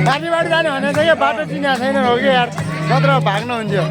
माथिबाट जाने भने चाहिँ बाटो चिनेको छैन हो कि यार नत्र भाग्नु हुन्थ्यो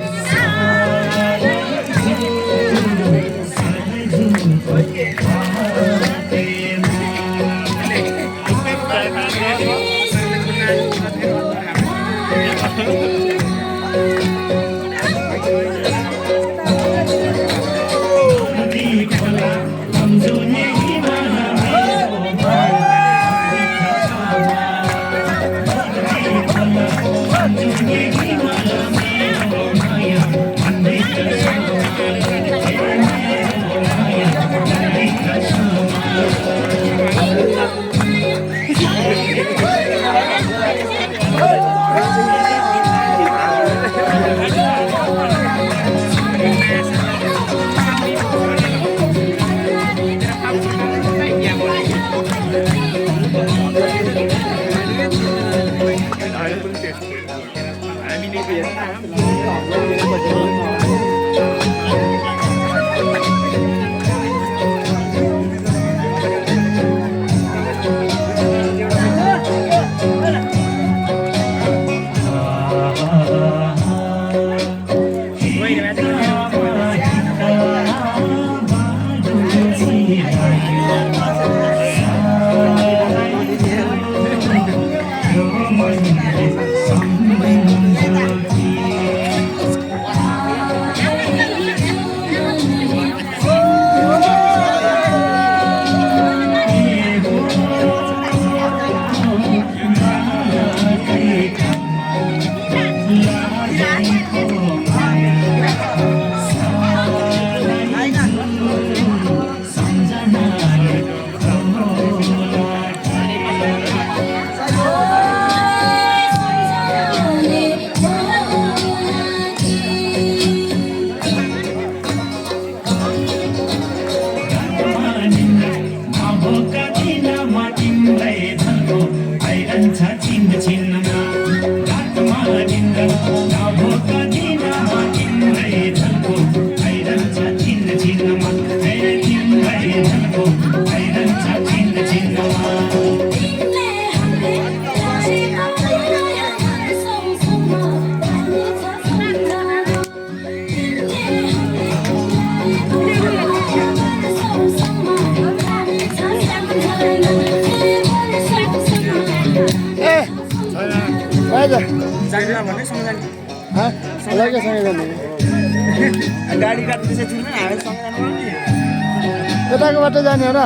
यताको बाटो जाने हो र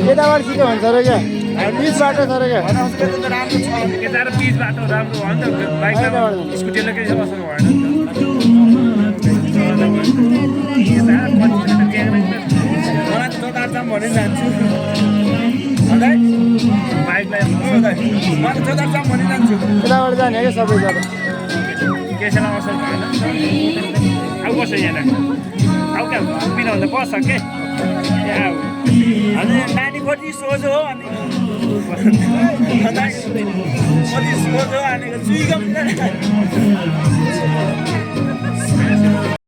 यताबाट छिटो हुन्छ र क्या पिच बाटो छ र क्या यताबाट जाने क्या सबै जग्गा केसलाई असर भएन अब कसो यहाँ अब क्या उभिन भन्दा बस्छ के हजुर नानी कति सोझो हो अनि कति सोझो भनेको चुइको